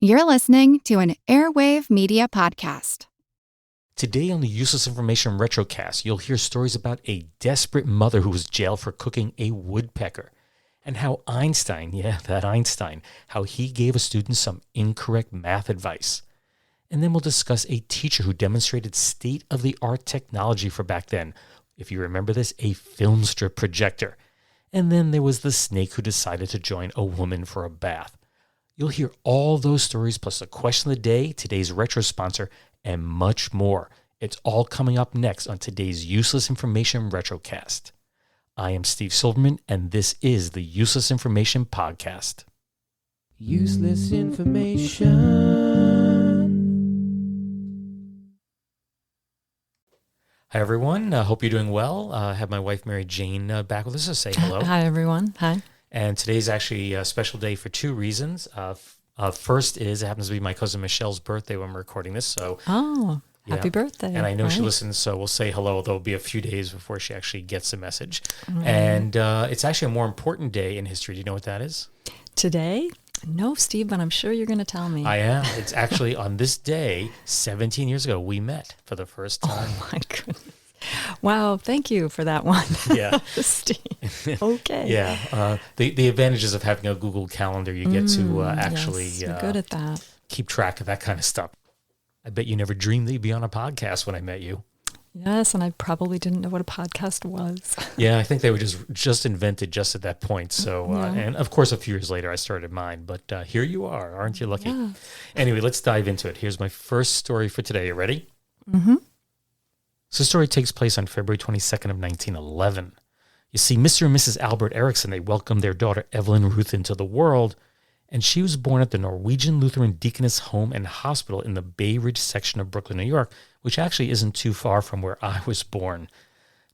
You're listening to an Airwave Media Podcast. Today on the Useless Information Retrocast, you'll hear stories about a desperate mother who was jailed for cooking a woodpecker, and how Einstein, how he gave a student some incorrect math advice. And then we'll discuss a teacher who demonstrated state-of-the-art technology for back then. If you remember this, a film strip projector. And then there was the snake who decided to join a woman for a bath. You'll hear all those stories plus the question of the day, today's retro sponsor, and much more. It's all coming up next on today's Useless Information Retrocast. I am Steve Silverman, and this is the Useless Information Podcast. Useless information. Hi, everyone. Hope you're doing well. I have my wife, Mary Jane, back with us to say hello. Hi, everyone. Hi. And today's actually a special day for two reasons. First is it happens to be my cousin Michelle's birthday when we're recording this. So, happy birthday. And I know she listens, so we'll say hello. There'll be a few days before she actually gets the message. And it's actually a more important day in history. Do you know what that is? Today? No, Steve, but I'm sure you're going to tell me. I am. It's actually on this day, 17 years ago, we met for the first time. Oh, my goodness. Wow, thank you for that one. Yeah. Steve. Okay. Yeah. The advantages of having a Google Calendar, you get to actually you're good at that. Keep track of that kind of stuff. I bet you never dreamed that you'd be on a podcast when I met you. Yes, and I probably didn't know what a podcast was. Yeah, I think they were just invented just at that point. So, and of course, a few years later, I started mine. But here you are. Aren't you lucky? Yeah. Anyway, let's dive into it. Here's my first story for today. You ready? Mm-hmm. So the story takes place on February 22nd of 1911. You see, Mr. and Mrs. Albert Erickson, they welcomed their daughter Evelyn Ruth into the world, and she was born at the Norwegian Lutheran Deaconess Home and Hospital in the Bay Ridge section of Brooklyn, New York, which actually isn't too far from where I was born.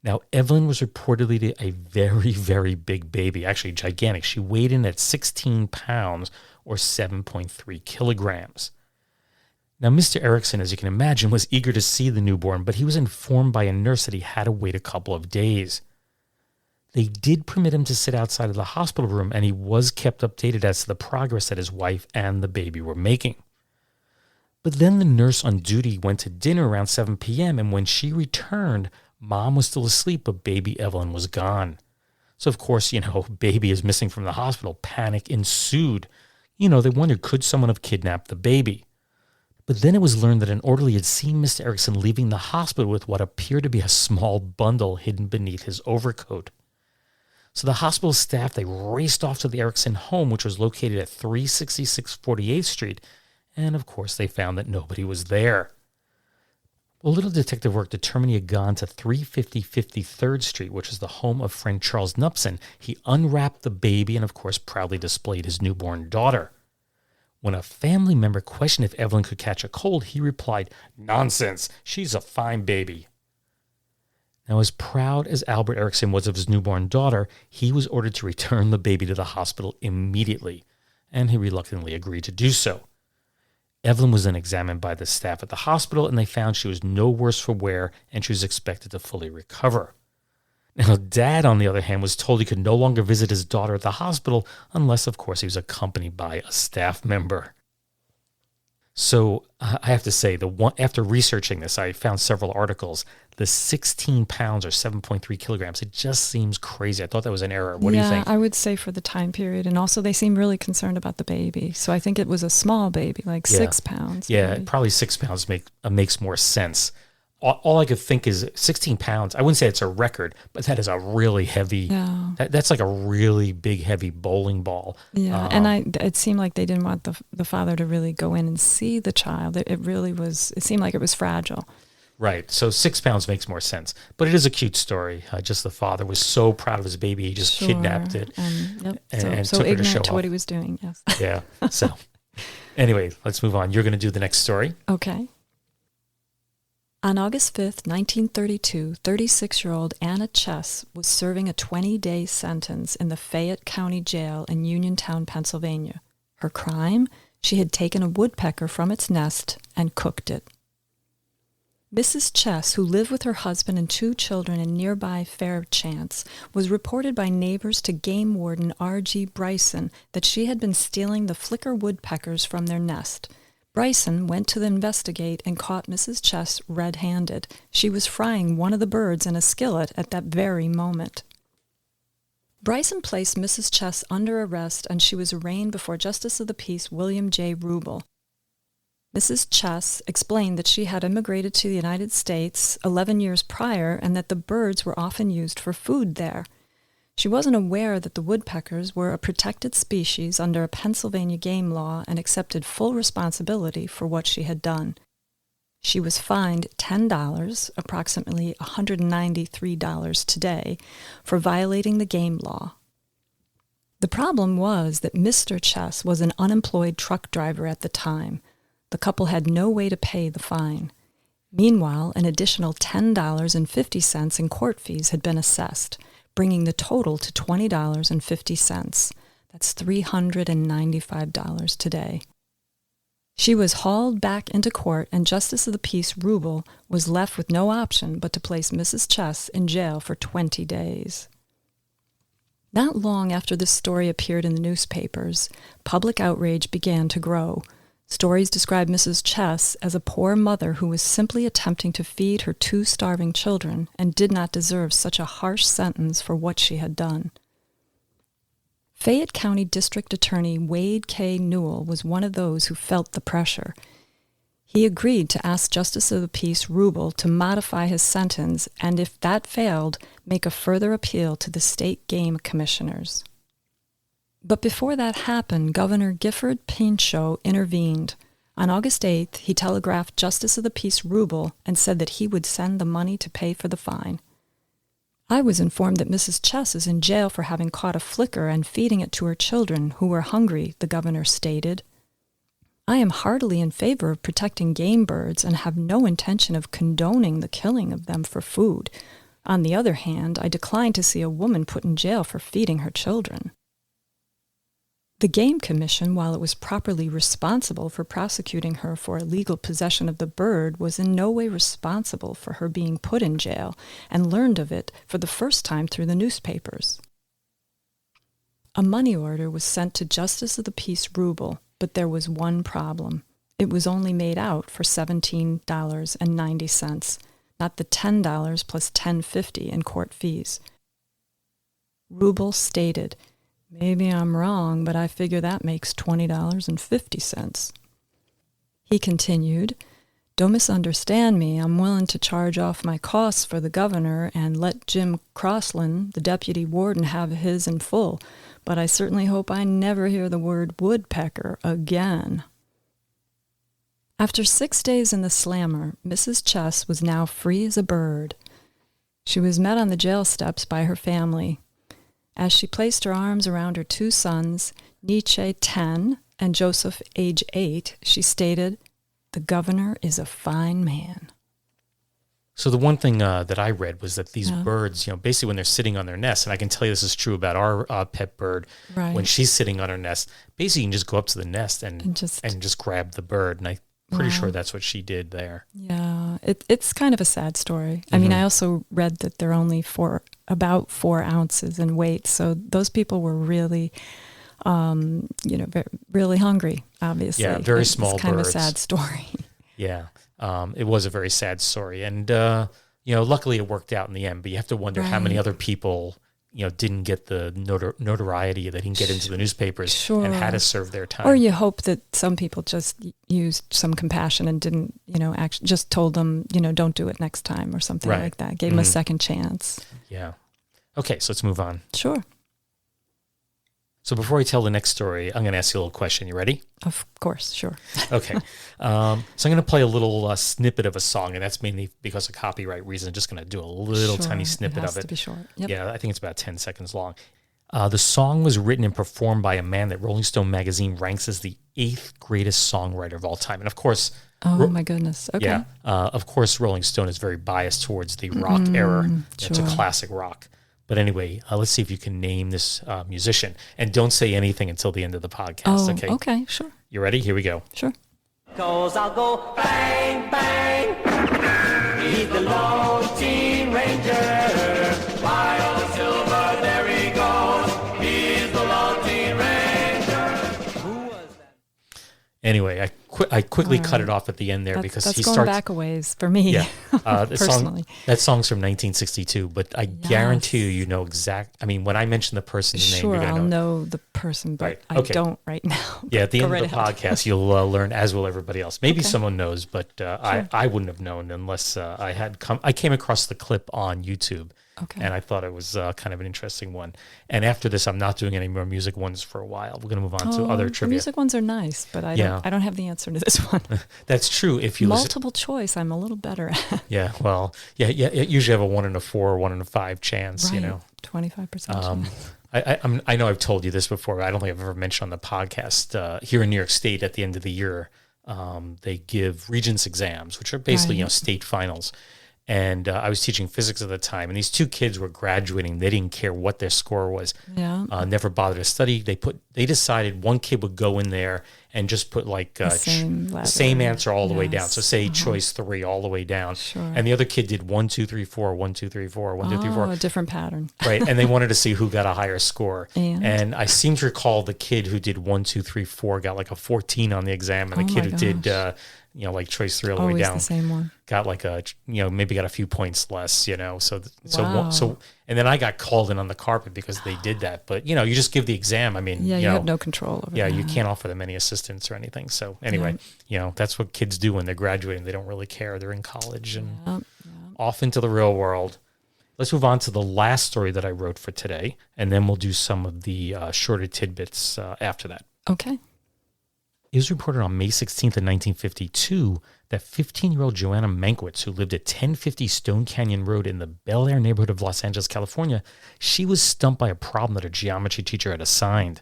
Now, Evelyn was reportedly a very, very big baby, actually gigantic. She weighed in at 16 pounds or 7.3 kilograms. Now, Mr. Erickson, as you can imagine, was eager to see the newborn, but he was informed by a nurse that he had to wait a couple of days. They did permit him to sit outside of the hospital room, and he was kept updated as to the progress that his wife and the baby were making. But then the nurse on duty went to dinner around 7 p.m., and when she returned, Mom was still asleep, but baby Evelyn was gone. So, of course, baby is missing from the hospital. Panic ensued. They wondered, could someone have kidnapped the baby? But then it was learned that an orderly had seen Mr. Erickson leaving the hospital with what appeared to be a small bundle hidden beneath his overcoat. So the hospital staff, they raced off to the Erickson home, which was located at 366 48th Street, and of course they found that nobody was there. Well, little detective work determined he had gone to 350 53rd Street, which is the home of friend Charles Nupson. He unwrapped the baby and, of course, proudly displayed his newborn daughter. When a family member questioned if Evelyn could catch a cold, he replied, "Nonsense, she's a fine baby." Now, as proud as Albert Erickson was of his newborn daughter, he was ordered to return the baby to the hospital immediately, and he reluctantly agreed to do so. Evelyn was then examined by the staff at the hospital, and they found she was no worse for wear, and she was expected to fully recover. Now, Dad, on the other hand, was told he could no longer visit his daughter at the hospital unless, of course, he was accompanied by a staff member. So I have to say, after researching this, I found several articles. The 16 pounds or 7.3 kilograms, it just seems crazy. I thought that was an error. What do you think? Yeah, I would say for the time period. And also they seem really concerned about the baby. So I think it was a small baby, like 6 pounds. Yeah, maybe. Probably 6 pounds makes more sense. All I could think is 16 pounds. I wouldn't say it's a record, but that is a really heavy, that's like a really big, heavy bowling ball. Yeah, and it seemed like they didn't want the father to really go in and see the child. It seemed like it was fragile. Right, so 6 pounds makes more sense. But it is a cute story. Just the father was so proud of his baby, he just kidnapped it and so took her to show ignorant to off. what he was doing, yes. Yeah, so anyway, let's move on. You're going to do the next story. Okay. On August 5th, 1932, 36-year-old Anna Chess was serving a 20-day sentence in the Fayette County Jail in Uniontown, Pennsylvania. Her crime? She had taken a woodpecker from its nest and cooked it. Mrs. Chess, who lived with her husband and 2 children in nearby Fairchance, was reported by neighbors to Game Warden R.G. Bryson that she had been stealing the flicker woodpeckers from their nest. Bryson went to investigate and caught Mrs. Chess red-handed. She was frying one of the birds in a skillet at that very moment. Bryson placed Mrs. Chess under arrest, and she was arraigned before Justice of the Peace William J. Rubel. Mrs. Chess explained that she had immigrated to the United States 11 years prior and that the birds were often used for food there. She wasn't aware that the woodpeckers were a protected species under a Pennsylvania game law and accepted full responsibility for what she had done. She was fined $10, approximately $193 today, for violating the game law. The problem was that Mr. Chess was an unemployed truck driver at the time. The couple had no way to pay the fine. Meanwhile, an additional $10.50 in court fees had been assessed, bringing the total to $20.50. That's $395 today. She was hauled back into court, and Justice of the Peace Rubel was left with no option but to place Mrs. Chess in jail for 20 days. Not long after this story appeared in the newspapers, public outrage began to grow. Stories described Mrs. Chess as a poor mother who was simply attempting to feed her 2 starving children and did not deserve such a harsh sentence for what she had done. Fayette County District Attorney Wade K. Newell was one of those who felt the pressure. He agreed to ask Justice of the Peace Rubel to modify his sentence and, if that failed, make a further appeal to the state game commissioners. But before that happened, Governor Gifford Pinchot intervened. On August 8th, he telegraphed Justice of the Peace Rubel and said that he would send the money to pay for the fine. I was informed that Mrs. Chess is in jail for having caught a flicker and feeding it to her children, who were hungry, the governor stated. I am heartily in favor of protecting game birds and have no intention of condoning the killing of them for food. On the other hand, I decline to see a woman put in jail for feeding her children. The Game Commission, while it was properly responsible for prosecuting her for illegal possession of the bird, was in no way responsible for her being put in jail, and learned of it for the first time through the newspapers. A money order was sent to Justice of the Peace Rubel, but there was one problem. It was only made out for $17.90, not the $10 plus $10.50 in court fees. Rubel stated, "Maybe I'm wrong, but I figure that makes $20.50. He continued, "Don't misunderstand me. I'm willing to charge off my costs for the governor and let Jim Crossland, the deputy warden, have his in full, but I certainly hope I never hear the word woodpecker again." After 6 days in the slammer, Mrs. Chess was now free as a bird. She was met on the jail steps by her family. As she placed her arms around her 2 sons, Nietzsche, 10, and Joseph, age 8, she stated, "The governor is a fine man." So the one thing that I read was that these birds, basically when they're sitting on their nest, and I can tell you this is true about our pet bird, Right. when she's sitting on her nest, basically you can just go up to the nest and just grab the bird. And I'm pretty sure that's what she did there. Yeah, it's kind of a sad story. I mean, I also read that they're only about 4 ounces in weight, so those people were really, really hungry, obviously. Yeah, very small It's kind birds. of a sad story. Yeah, it was a very sad story. And, luckily it worked out in the end, but you have to wonder how many other people, didn't get the notoriety that he can get into the newspapers and had to serve their time. Or you hope that some people just used some compassion and didn't, actually just told them, don't do it next time or something like that. Gave them a second chance. Yeah. Okay, so let's move on. Sure. So before I tell the next story, I'm going to ask you a little question. You ready? Of course, sure. Okay. So I'm going to play a little snippet of a song, and that's mainly because of copyright reasons. I'm just going to do a little tiny snippet of it. It has to be short. Yep. Yeah, I think it's about 10 seconds long. The song was written and performed by a man that Rolling Stone magazine ranks as the 8th greatest songwriter of all time. And of course... Oh, my goodness. Okay. Yeah. Of course, Rolling Stone is very biased towards the rock era. It's a classic rock. But anyway, let's see if you can name this musician. And don't say anything until the end of the podcast, okay? Okay, sure. You ready? Here we go. Sure. 'Cause I'll go bang, bang. He's the Lone Ranger. Fly on silver, there he goes. He's the Lone Ranger. Who was that? Anyway, I quickly cut it off at the end there because that's he going starts back a ways for me. Yeah, personally. That song's from 1962, but I guarantee you know exact. I mean, when I mention the person's name, Sure, you're gonna I'll know the person, but Right, I okay. don't right now. Yeah, at the end Go of the right ahead. podcast, you'll learn, as will everybody else. Maybe Okay. someone knows, but I wouldn't have known unless I came across the clip on YouTube, Okay. and I thought it was kind of an interesting one. And after this, I'm not doing any more music ones for a while. We're going to move on to other The trivia. music ones are nice, but I don't have the answer to this one. That's true. If you listen, Multiple choice, I'm a little better at. yeah, well, yeah, you usually have a 1 in a 4 or 1 in a 5 chance. Right. You know. 25% chance. I know I've told you this before, but I don't think I've ever mentioned on the podcast. Here in New York State, at the end of the year, they give Regents exams, which are basically Right. state finals. And I was teaching physics at the time, and these two kids were graduating. They didn't care what their score was. Yeah. Never bothered to study. They decided one kid would go in there and just put like The same the same letter. answer all the way down. Yes. So say choice 3 all the way down. Sure. And the other kid did 1, 2, 3, 4, 1, 2, 3, 4, 1, 2, 3, 4. A different pattern. Right, and they wanted to see who got a higher score. And? I seem to recall the kid who did 1, 2, 3, 4 got like a 14 on the exam, and the Oh kid my who did gosh. like choice 3 all the way Always down the same one. got like a maybe got a few points less. Wow. So and then I got called in on the carpet because they did that. But you just give the exam. I mean, Yeah, you have no control over that. you can't offer them any assistance or anything. So anyway, that's what kids do when they're graduating. They don't really care. They're in college and Yep. off into the real world. Let's move on to the last story that I wrote for today, and then we'll do some of the shorter tidbits after that. Okay. It was reported on May 16th of 1952 that 15-year-old Joanna Mankiewicz, who lived at 1050 Stone Canyon Road in the Bel Air neighborhood of Los Angeles, California, she was stumped by a problem that her geometry teacher had assigned.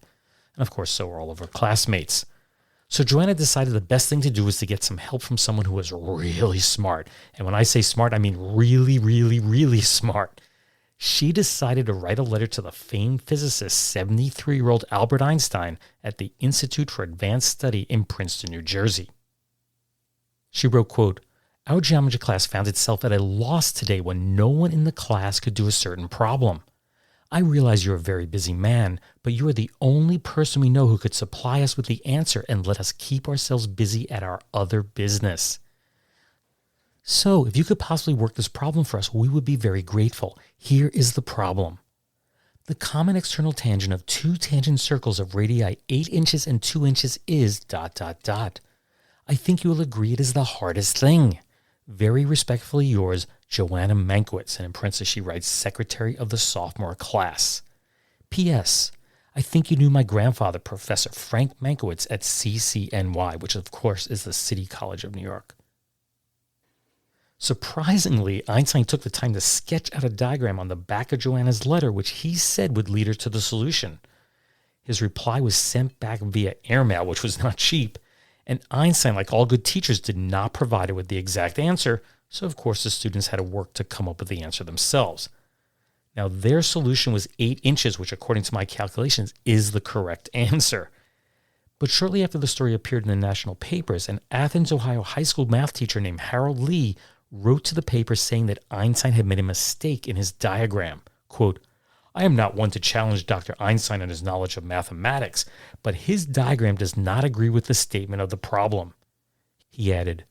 And of course, so were all of her classmates. So Joanna decided the best thing to do was to get some help from someone who was really smart. And when I say smart, I mean really, really, really smart. She decided to write a letter to the famed physicist, 73-year-old Albert Einstein, at the Institute for Advanced Study in Princeton, New Jersey. She wrote, quote, "Our geometry class found itself at a loss today when no one in the class could do a certain problem. I realize you're a very busy man, but you are the only person we know who could supply us with the answer and let us keep ourselves busy at our other business. So, if you could possibly work this problem for us, we would be very grateful. Here is the problem. The common external tangent of two tangent circles of radii 8 inches and 2 inches is ... I think you will agree it is the hardest thing. Very respectfully yours, Joanna Mankiewicz." And in parentheses she writes, "Secretary of the sophomore class. P.S. I think you knew my grandfather, Professor Frank Mankiewicz at CCNY, which of course is the City College of New York." Surprisingly, Einstein took the time to sketch out a diagram on the back of Joanna's letter, which he said would lead her to the solution. His reply was sent back via airmail, which was not cheap, and Einstein, like all good teachers, did not provide her with the exact answer, so of course the students had to work to come up with the answer themselves. Now, their solution was 8 inches, which according to my calculations is the correct answer. But shortly after the story appeared in the national papers, an Athens, Ohio high school math teacher named Harold Lee wrote to the paper saying that Einstein had made a mistake in his diagram. Quote, "I am not one to challenge Dr. Einstein on his knowledge of mathematics, but his diagram does not agree with the statement of the problem." He added,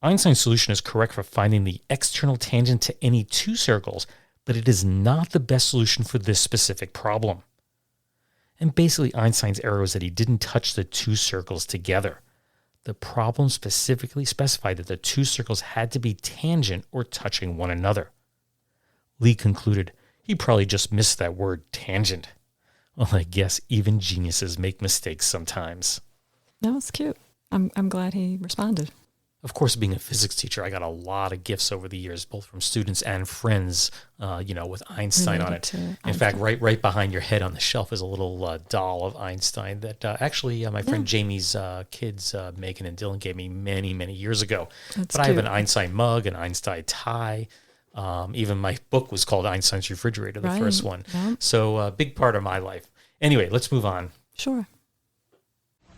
"Einstein's solution is correct for finding the external tangent to any two circles, but it is not the best solution for this specific problem." And basically Einstein's error was that he didn't touch the two circles together. The problem specifically specified that the two circles had to be tangent or touching one another. Lee concluded, he probably just missed that word tangent. Well, I guess even geniuses make mistakes sometimes. That was cute. I'm glad he responded. Of course, being a physics teacher, I got a lot of gifts over the years, both from students and friends, with Einstein on it. In fact, right behind your head on the shelf is a little doll of Einstein that actually my friend Jamie's kids, Megan and Dylan, gave me many, many years ago. That's but I have cute. an Einstein mug, an Einstein tie. Even my book was called Einstein's Refrigerator, the first one. Yeah. So a big part of my life. Anyway, let's move on. Sure.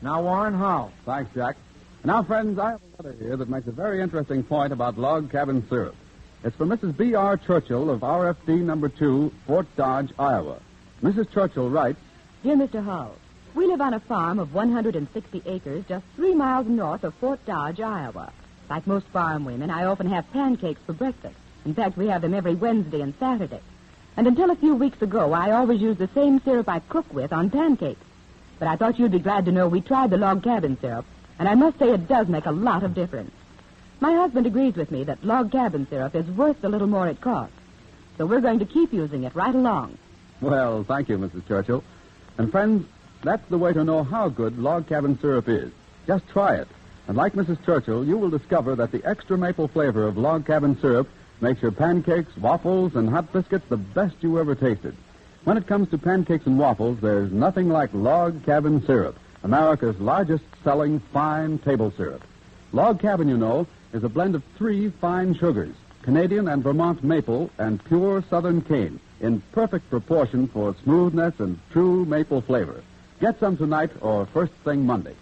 Now, Warren, how? Thanks, Jack. Now, friends, I have a letter here that makes a very interesting point about log cabin syrup. It's for Mrs. B.R. Churchill of RFD number 2, Fort Dodge, Iowa. Mrs. Churchill writes, Dear Mr. Hull, we live on a farm of 160 acres just 3 miles north of Fort Dodge, Iowa. Like most farm women, I often have pancakes for breakfast. In fact, we have them every Wednesday and Saturday. And until a few weeks ago, I always used the same syrup I cook with on pancakes. But I thought you'd be glad to know we tried the log cabin syrup, and I must say it does make a lot of difference. My husband agrees with me that log cabin syrup is worth the little more it costs. So we're going to keep using it right along. Well, thank you, Mrs. Churchill. And friends, that's the way to know how good log cabin syrup is. Just try it. And like Mrs. Churchill, you will discover that the extra maple flavor of log cabin syrup makes your pancakes, waffles, and hot biscuits the best you ever tasted. When it comes to pancakes and waffles, there's nothing like log cabin syrup, America's largest selling fine table syrup. Log cabin, you know, is a blend of 3 fine sugars, Canadian and Vermont maple and pure southern cane, in perfect proportion for smoothness and true maple flavor. Get some tonight or first thing Monday.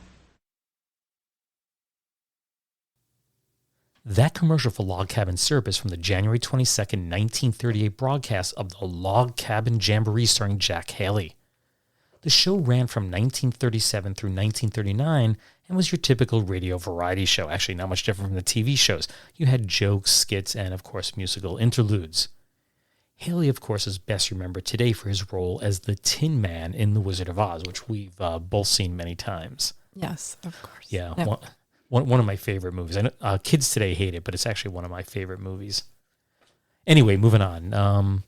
That commercial for log cabin syrup is from the January 22nd, 1938 broadcast of the Log Cabin Jamboree starring Jack Haley. The show ran from 1937 through 1939 and was your typical radio variety show. Actually, not much different from the TV shows. You had jokes, skits, and, of course, musical interludes. Haley, of course, is best remembered today for his role as the Tin Man in The Wizard of Oz, which we've both seen many times. Yes, of course. Yeah, Yep. one of my favorite movies. I know, kids today hate it, but it's actually one of my favorite movies. Anyway, moving on.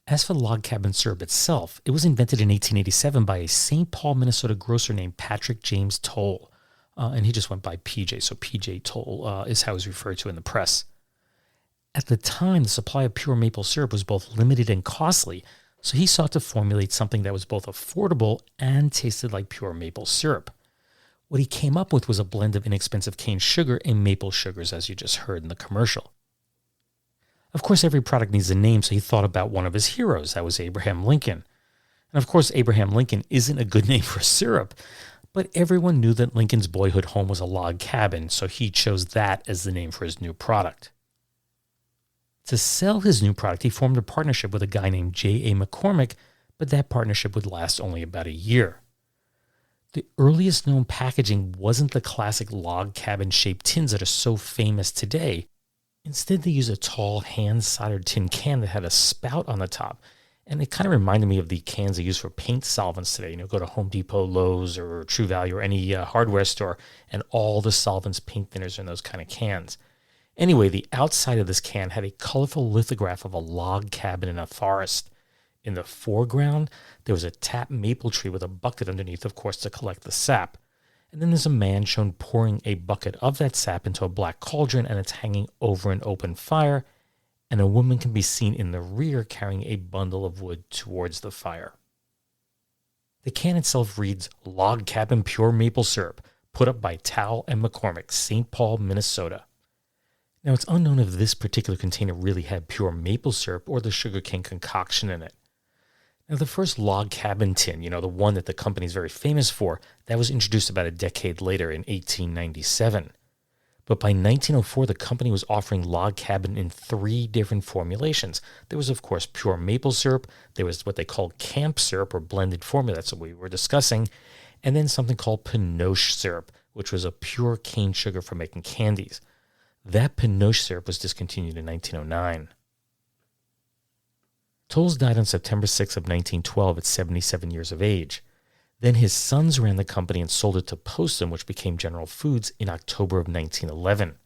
As for the log cabin syrup itself, it was invented in 1887 by a St. Paul, Minnesota grocer named Patrick James Toll. And he just went by PJ, so PJ Toll is how he's referred to in the press. At the time, the supply of pure maple syrup was both limited and costly, so he sought to formulate something that was both affordable and tasted like pure maple syrup. What he came up with was a blend of inexpensive cane sugar and maple sugars, as you just heard in the commercial. Of course, every product needs a name, so he thought about one of his heroes. That was Abraham Lincoln. And of course, Abraham Lincoln isn't a good name for syrup, but everyone knew that Lincoln's boyhood home was a log cabin, so he chose that as the name for his new product. To sell his new product, he formed a partnership with a guy named J.A. McCormick, but that partnership would last only about a year. The earliest known packaging wasn't the classic log cabin-shaped tins that are so famous today. Instead, they used a tall, hand-soldered tin can that had a spout on the top, and it kind of reminded me of the cans they use for paint solvents today. You know, go to Home Depot, Lowe's, or True Value, or any hardware store, and all the solvents, paint thinners are in those kind of cans. Anyway, the outside of this can had a colorful lithograph of a log cabin in a forest. In the foreground, there was a tapped maple tree with a bucket underneath, of course, to collect the sap. And then there's a man shown pouring a bucket of that sap into a black cauldron, and it's hanging over an open fire. And a woman can be seen in the rear carrying a bundle of wood towards the fire. The can itself reads, Log Cabin Pure Maple Syrup, put up by Towle and McCormick, St. Paul, Minnesota. Now, it's unknown if this particular container really had pure maple syrup or the sugarcane concoction in it. Now, the first log cabin tin, the one that the company is very famous for, that was introduced about a decade later in 1897. But by 1904, the company was offering log cabin in 3 different formulations. There was, of course, pure maple syrup. There was what they called camp syrup or blended formula. That's what we were discussing. And then something called pinoche syrup, which was a pure cane sugar for making candies. That pinoche syrup was discontinued in 1909. Tolles died on September 6 of 1912 at 77 years of age. Then his sons ran the company and sold it to Postum, which became General Foods, in October of 1911.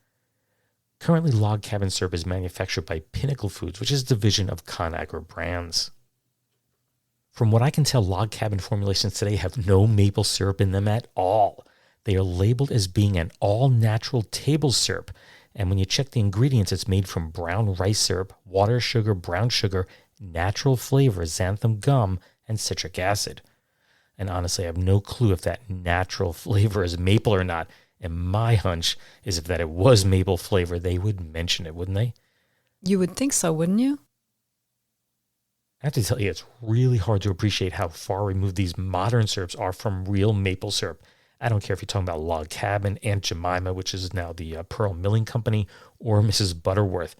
Currently, log cabin syrup is manufactured by Pinnacle Foods, which is a division of ConAgra Brands. From what I can tell, log cabin formulations today have no maple syrup in them at all. They are labeled as being an all-natural table syrup, and when you check the ingredients, it's made from brown rice syrup, water, sugar, brown sugar, natural flavor, xanthan gum, and citric acid. And honestly, I have no clue if that natural flavor is maple or not. And my hunch is if that it was maple flavor, they would mention it, wouldn't they? You would think so, wouldn't you? I have to tell you, it's really hard to appreciate how far removed these modern syrups are from real maple syrup. I don't care if you're talking about Log Cabin, Aunt Jemima, which is now the Pearl Milling Company, or Mrs. Butterworth.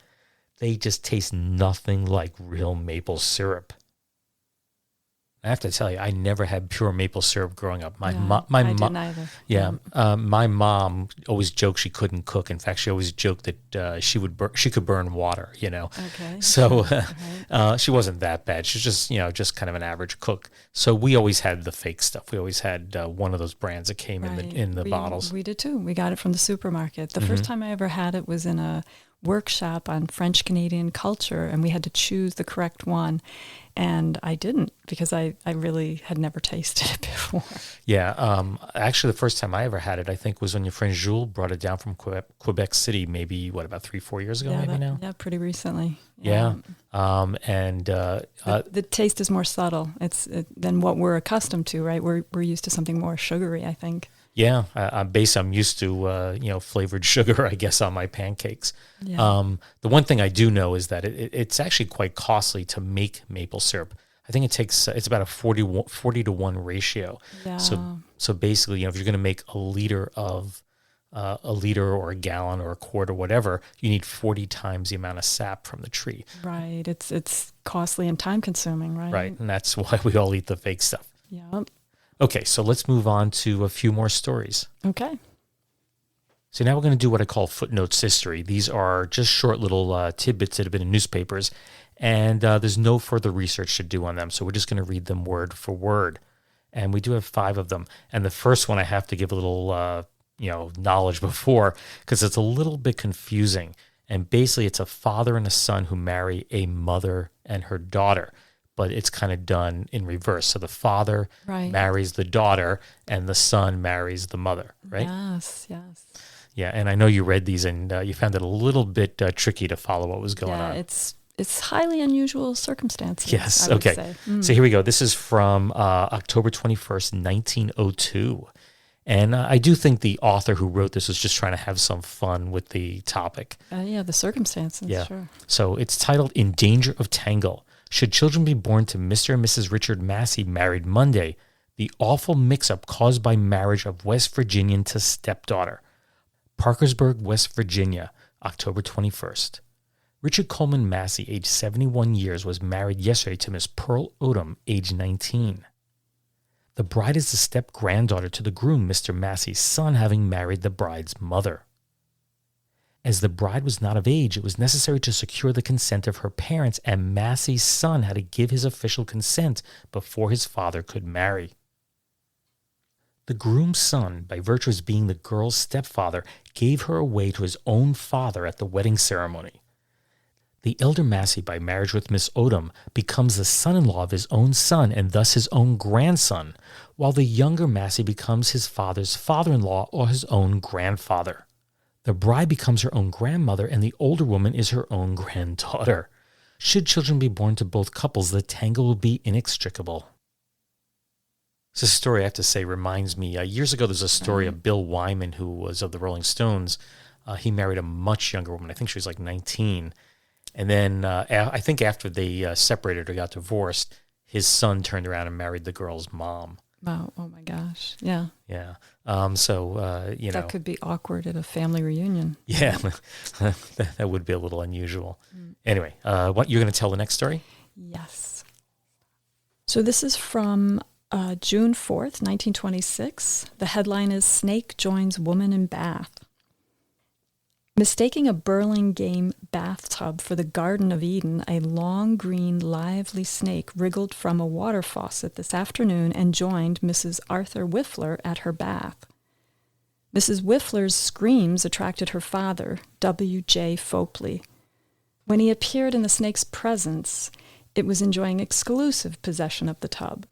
they just taste nothing like real maple syrup. I have to tell you, I never had pure maple syrup growing up. I didn't either. Yeah, my mom always joked she couldn't cook. In fact, she always joked that she could burn water. Okay. So she wasn't that bad. She's just kind of an average cook. So we always had the fake stuff. We always had one of those brands that came in the bottles. We did too. We got it from the supermarket. The first time I ever had it was in a workshop on French Canadian culture, and we had to choose the correct one. And I didn't, because I really had never tasted it before. Yeah. Actually, the first time I ever had it, I think, was when your friend Jules brought it down from Quebec City, maybe, about 3-4 years ago, now? Yeah, pretty recently. Yeah. The taste is more subtle than what we're accustomed to, right? We're used to something more sugary, I think. Yeah, I'm used to flavored sugar, I guess, on my pancakes. Yeah. The one thing I do know is that it's actually quite costly to make maple syrup. I think it's about a 40 to 1 ratio. Yeah. So basically, if you're going to make a liter or a gallon or a quart or whatever, you need 40 times the amount of sap from the tree. Right. It's costly and time consuming, right? Right, and that's why we all eat the fake stuff. Yeah. Okay, so let's move on to a few more stories. Okay. So now we're going to do what I call footnotes history. These are just short little tidbits that have been in newspapers, and there's no further research to do on them. So we're just going to read them word for word. And we do have 5 of them. And the first one I have to give a little, knowledge before, because it's a little bit confusing. And basically it's a father and a son who marry a mother and her daughter. But it's kind of done in reverse. So the father marries the daughter and the son marries the mother, right? Yes. Yeah, and I know you read these and you found it a little bit tricky to follow what was going on. Yeah, it's highly unusual circumstances. Yes, I would okay. say. So here we go. This is from October 21st, 1902. And I do think the author who wrote this was just trying to have some fun with the topic. The circumstances, Yeah. sure. So it's titled In Danger of Tangle. Should children be born to Mr. and Mrs. Richard Massey married Monday? The awful mix-up caused by marriage of West Virginian to stepdaughter. Parkersburg, West Virginia, October 21st. Richard Coleman Massey, age 71 years, was married yesterday to Miss Pearl Odom, age 19. The bride is the step-granddaughter to the groom, Mr. Massey's son, having married the bride's mother. As the bride was not of age, it was necessary to secure the consent of her parents, and Massey's son had to give his official consent before his father could marry. The groom's son, by virtue of being the girl's stepfather, gave her away to his own father at the wedding ceremony. The elder Massey, by marriage with Miss Odom, becomes the son-in-law of his own son and thus his own grandson, while the younger Massey becomes his father's father-in-law or his own grandfather. The bride becomes her own grandmother, and the older woman is her own granddaughter. Should children be born to both couples, the tangle will be inextricable. This story, I have to say, reminds me, years ago there's a story of Bill Wyman, who was of the Rolling Stones. He married a much younger woman. I think she was like 19. And then I think after they separated or got divorced, his son turned around and married the girl's mom. Wow. Oh, my gosh. Yeah. Yeah. That could be awkward at a family reunion. Yeah, that would be a little unusual. Anyway, what you're going to tell the next story? Yes. So this is from June 4th, 1926. The headline is Snake Joins Woman in Bath. Mistaking a Burlingame bathtub for the Garden of Eden, a long, green, lively snake wriggled from a water faucet this afternoon and joined Mrs. Arthur Whiffler at her bath. Mrs. Whiffler's screams attracted her father, W.J. Fopley. When he appeared in the snake's presence, it was enjoying exclusive possession of the tub.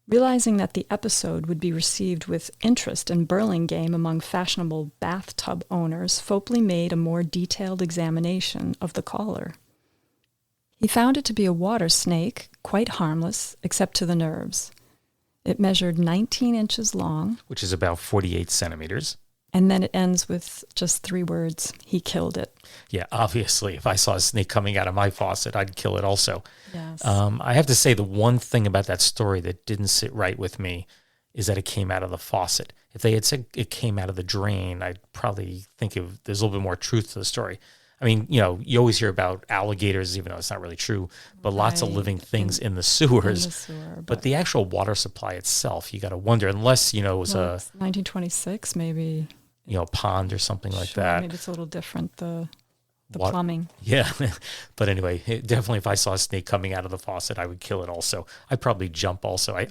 Realizing that the episode would be received with interest in Burlingame among fashionable bathtub owners, Fopley made a more detailed examination of the caller. He found it to be a water snake, quite harmless, except to the nerves. It measured 19 inches long. Which is about 48 centimeters. And then it ends with just 3 words, he killed it. Yeah, obviously, if I saw a snake coming out of my faucet, I'd kill it also. Yes. I have to say the one thing about that story that didn't sit right with me is that it came out of the faucet. If they had said it came out of the drain, I'd probably think there's a little bit more truth to the story. I mean, you always hear about alligators, even though it's not really true, but lots of Right. living things in the sewers. In the sewer, But the actual water supply itself, you got to wonder, unless, it was well, a, it's 1926, maybe. pond or something like Sure, that. maybe it's a little different, the What- plumbing. Yeah. But anyway, definitely if I saw a snake coming out of the faucet, I would kill it also. I'd probably jump also. I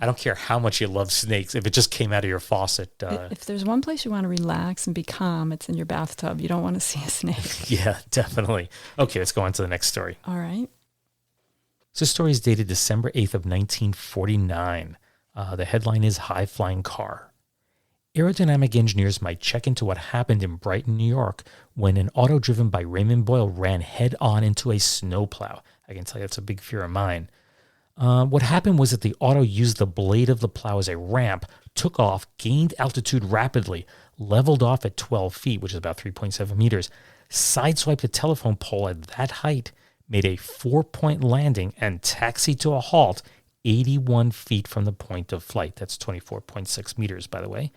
don't care how much you love snakes. If it just came out of your faucet, If there's one place you want to relax and be calm, it's in your bathtub. You don't want to see a snake. yeah, definitely. Okay, let's go on to the next story. All right. So this story is dated December 8th of 1949. The headline is High Flying Car. Aerodynamic engineers might check into what happened in Brighton, New York, when an auto driven by Raymond Boyle ran head-on into a snowplow. I can tell you that's a big fear of mine. What happened was that the auto used the blade of the plow as a ramp, took off, gained altitude rapidly, leveled off at 12 feet, which is about 3.7 meters, sideswiped a telephone pole at that height, made a 4-point landing, and taxied to a halt 81 feet from the point of flight. That's 24.6 meters, by the way.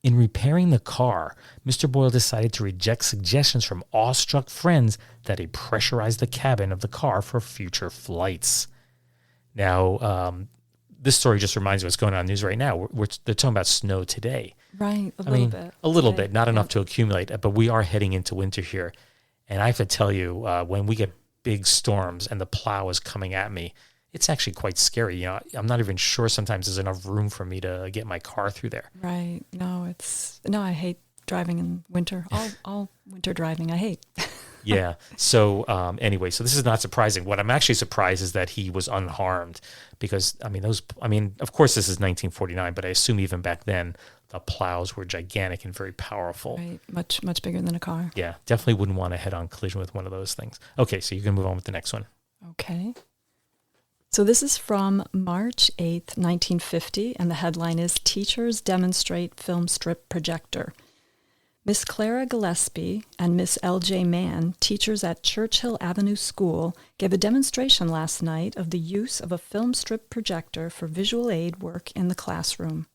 In repairing the car, Mr. Boyle decided to reject suggestions from awestruck friends that he pressurize the cabin of the car for future flights. Now, this story just reminds me of what's going on in the news right now. They're talking about snow today. Right, A little bit, not enough to accumulate, but we are heading into winter here. And I have to tell you, when we get big storms and the plow is coming at me, it's actually quite scary. I'm not even sure sometimes there's enough room for me to get my car through there. Right. No, I hate driving in winter. All winter driving, I hate. Yeah. So anyway, so this is not surprising. What I'm actually surprised is that he was unharmed because, of course this is 1949, but I assume even back then the plows were gigantic and very powerful. Right. Much bigger than a car. Yeah. Definitely wouldn't want a head-on collision with one of those things. Okay. So you can move on with the next one. Okay. So this is from March 8th, 1950, and the headline is Teachers Demonstrate Film Strip Projector. Miss Clara Gillespie and Miss L.J. Mann, teachers at Churchill Avenue School, gave a demonstration last night of the use of a film strip projector for visual aid work in the classroom.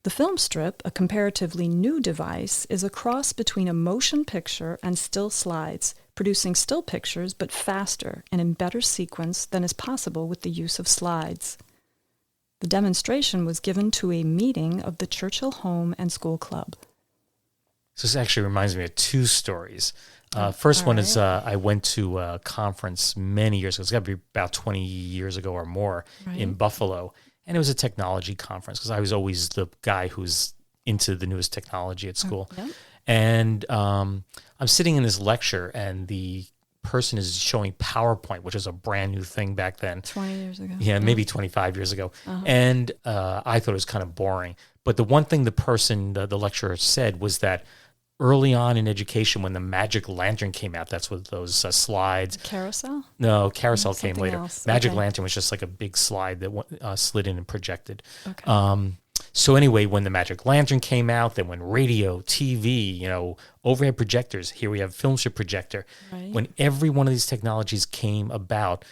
The film strip, a comparatively new device, is a cross between a motion picture and still slides, producing still pictures but faster and in better sequence than is possible with the use of slides. The demonstration was given to a meeting of the Churchill Home and School Club. So this actually reminds me of two stories. First one is I went to a conference many years ago. It's got to be about 20 years ago or more in Buffalo. And it was a technology conference because I was always the guy who's into the newest technology at school. Yep. And I'm sitting in this lecture and the person is showing PowerPoint, which is a brand new thing back then. 20 years ago. Yeah, maybe 25 years ago. And I thought it was kind of boring. But the one thing the lecturer said was that early on in education, when the magic lantern came out, that's what those slides. Carousel? No, carousel came Something later. else. Magic Okay. lantern was just like a big slide that slid in and projected. Okay. So anyway, when the magic lantern came out, then when radio, TV, overhead projectors, here we have film strip projector. Right. When every one of these technologies came about,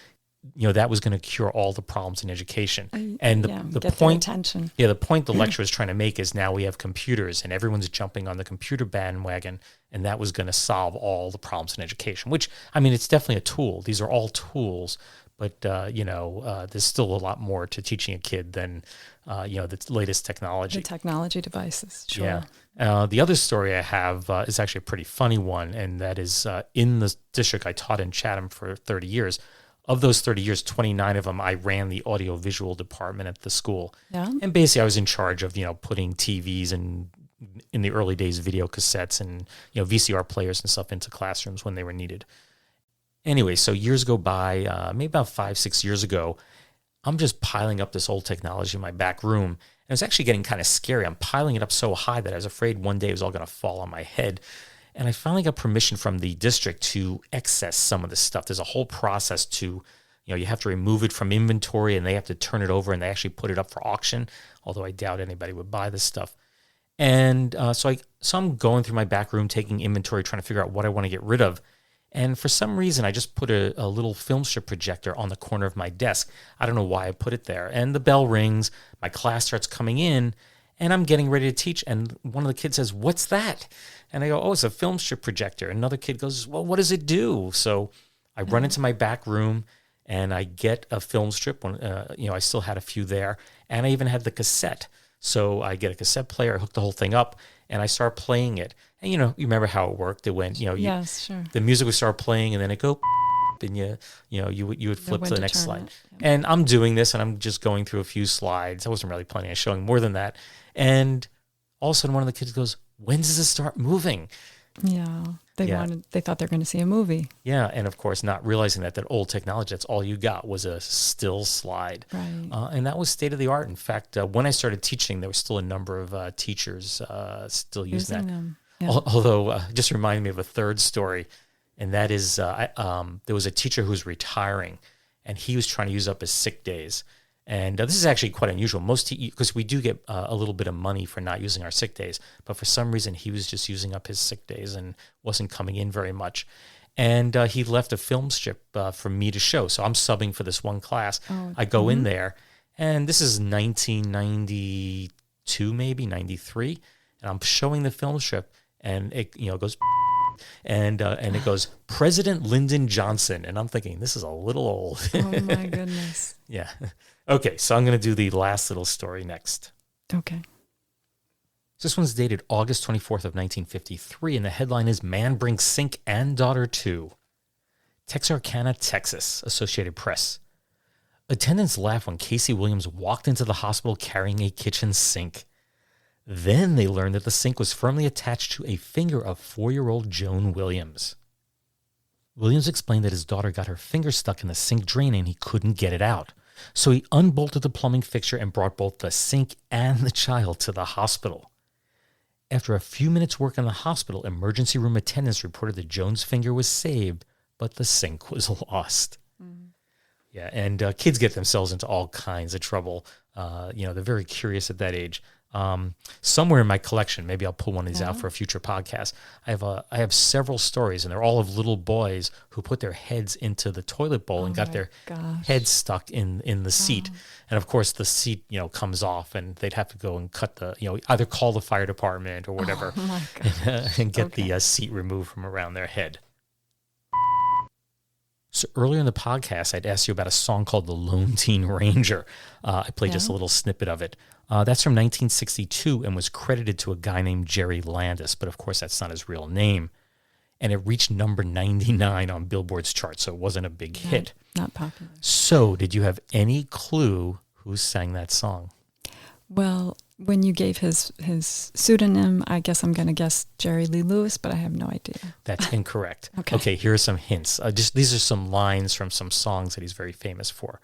that was going to cure all the problems in education. And the get point, their attention. the point the lecturer was trying to make is now we have computers and everyone's jumping on the computer bandwagon, and that was going to solve all the problems in education. Which it's definitely a tool. These are all tools, but there's still a lot more to teaching a kid than the latest technology. The technology devices, sure. Yeah. The other story I have is actually a pretty funny one, and that is in the district I taught in Chatham for 30 years. Of those 30 years, 29 of them, I ran the audio-visual department at the school. Yeah. And basically, I was in charge of, putting TVs and, in the early days, video cassettes and, VCR players and stuff into classrooms when they were needed. Anyway, so years go by, maybe about 5-6 years ago, I'm just piling up this old technology in my back room. And it was actually getting kind of scary. I'm piling it up so high that I was afraid one day it was all going to fall on my head. And I finally got permission from the district to access some of this stuff. There's a whole process to, you have to remove it from inventory and they have to turn it over and they actually put it up for auction, although I doubt anybody would buy this stuff. And so I'm going through my back room, taking inventory, trying to figure out what I want to get rid of. And for some reason, I just put a little film strip projector on the corner of my desk. I don't know why I put it there. And the bell rings, my class starts coming in, And I'm getting ready to teach, and one of the kids says, "What's that?" And I go, "Oh, it's a film strip projector." Another kid goes, "Well, what does it do?" So I run into my back room, and I get a film strip. I still had a few there, and I even had the cassette. So I get a cassette player, I hook the whole thing up, and I start playing it. And you remember how it worked. It went, yes, sure. the music would start playing, and then it go, and you would flip to the next slide. Yep. And I'm doing this, and I'm just going through a few slides. I wasn't really planning on showing more than that. And all of a sudden, one of the kids goes, "When does it start moving?" Yeah. They thought they were going to see a movie. Yeah, and of course, not realizing that old technology, that's all you got was a still slide. Right. And that was state of the art. In fact, when I started teaching, there was still a number of teachers still using that. them. Yeah. Although, just reminded me of a third story, and that is there was a teacher who was retiring, and he was trying to use up his sick days. And this is actually quite unusual. Because we do get a little bit of money for not using our sick days, but for some reason he was just using up his sick days and wasn't coming in very much. And he left a film strip for me to show. So I'm subbing for this one class. I go in there, and this is 1992, maybe 93, and I'm showing the film strip, and it goes. And it goes, President Lyndon Johnson. And I'm thinking, this is a little old. Oh, my goodness. Yeah. Okay, so I'm going to do the last little story next. Okay. This one's dated August 24th of 1953, and the headline is Man Brings Sink and Daughter Too. Texarkana, Texas, Associated Press. Attendants laughed when Casey Williams walked into the hospital carrying a kitchen sink. Then they learned that the sink was firmly attached to a finger of 4-year-old Joan Williams. Williams explained that his daughter got her finger stuck in the sink drain and he couldn't get it out. So he unbolted the plumbing fixture and brought both the sink and the child to the hospital. After a few minutes' work in the hospital, emergency room attendants reported that Joan's finger was saved, but the sink was lost. Yeah, and kids get themselves into all kinds of trouble. They're very curious at that age. Somewhere in my collection, maybe I'll pull one of these out for a future podcast. I have several stories, and they're all of little boys who put their heads into the toilet bowl and got their heads stuck in the seat. And of course, the seat comes off, and they'd have to go and cut either call the fire department or whatever, and get the seat removed from around their head. So earlier in the podcast, I'd asked you about a song called The Lone Teen Ranger. I played just a little snippet of it. That's from 1962 and was credited to a guy named Jerry Landis, but of course that's not his real name. And it reached number 99 on Billboard's chart, so it wasn't a big hit. Not popular. So did you have any clue who sang that song? Well, when you gave his pseudonym, I guess I'm going to guess Jerry Lee Lewis, but I have no idea. That's incorrect. Okay. Here are some hints. These are some lines from some songs that he's very famous for.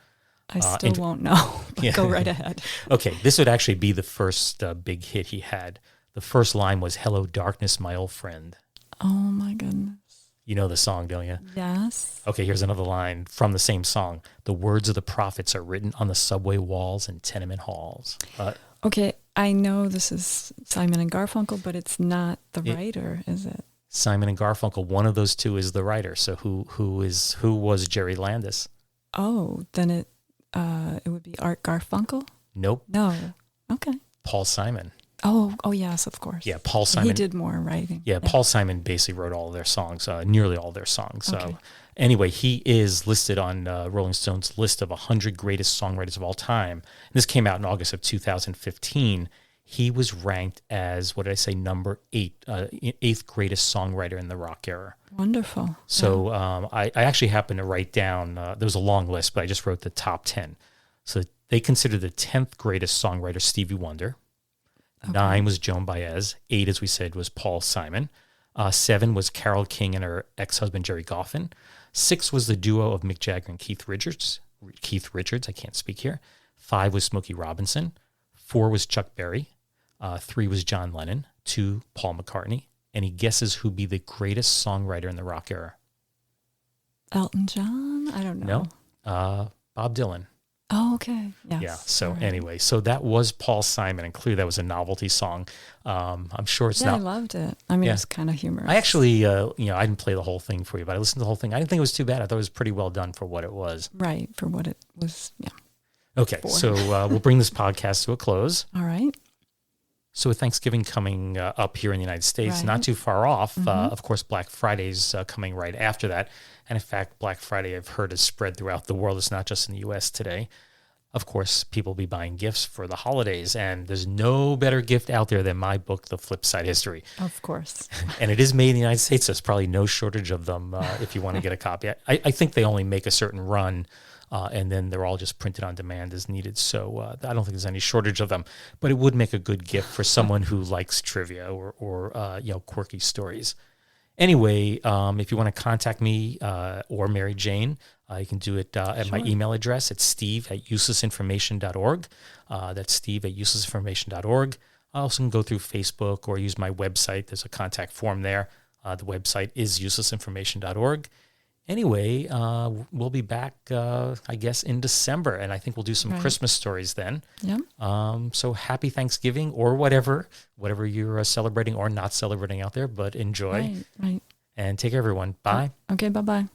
I still won't know. Go right ahead. Okay, this would actually be the first big hit he had. The first line was, "Hello, darkness, my old friend." Oh, my goodness. You know the song, don't you? Yes. Okay, here's another line from the same song. "The words of the prophets are written on the subway walls and tenement halls." Okay, I know this is Simon and Garfunkel, but it's not the writer, is it? Simon and Garfunkel, one of those two is the writer. So who was Jerry Landis? Oh, then it would be Art Garfunkel? Nope. No. Okay. Paul Simon. Oh, yes, of course. Yeah, Paul Simon. He did more writing. Yeah, Paul Simon basically wrote all of their songs, nearly all their songs. Okay. So anyway, he is listed on Rolling Stone's list of 100 greatest songwriters of all time. And this came out in August of 2015. He was ranked as, what did I say, number 8th greatest songwriter in the rock era. Wonderful. So I actually happened to write down, there was a long list, but I just wrote the top 10. So they consider the 10th greatest songwriter Stevie Wonder. Okay. 9 was Joan Baez. 8, as we said, was Paul Simon. 7 was Carole King and her ex-husband Jerry Goffin. 6 was the duo of Mick Jagger and Keith Richards. I can't speak here. 5 was Smokey Robinson. 4 was Chuck Berry. 3 was John Lennon. 2, Paul McCartney. Any guesses who'd be the greatest songwriter in the rock era? Elton John? I don't know. No. Bob Dylan. Oh, okay. Yes. Yeah. So anyway, so that was Paul Simon, and clearly that was a novelty song. I'm sure it's not. I loved it. I mean, it was kind of humorous. I actually, I didn't play the whole thing for you, but I listened to the whole thing. I didn't think it was too bad. I thought it was pretty well done for what it was. Right, for what it was. Yeah. Okay, so we'll bring this podcast to a close. All right. So with Thanksgiving coming up here in the United States, Right. not too far off, of course, Black Friday's coming right after that. And in fact, Black Friday, I've heard, is spread throughout the world. It's not just in the U.S. today. Of course, people will be buying gifts for the holidays, and there's no better gift out there than my book, The Flip Side History. Of course. And it is made in the United States. There's probably no shortage of them if you want to get a copy. I think they only make a certain run, and then they're all just printed on demand as needed. So I don't think there's any shortage of them. But it would make a good gift for someone who likes trivia or quirky stories. Anyway, if you want to contact me or Mary Jane, you can do it at my email address. It's steve@uselessinformation.org. That's steve@uselessinformation.org. I also can go through Facebook or use my website. There's a contact form there. The website is uselessinformation.org. Anyway, we'll be back, I guess, in December, and I think we'll do some Christmas stories then. Yeah. So happy Thanksgiving or whatever you're celebrating or not celebrating out there, but enjoy. Right. And take care, everyone. Bye. Okay, bye-bye.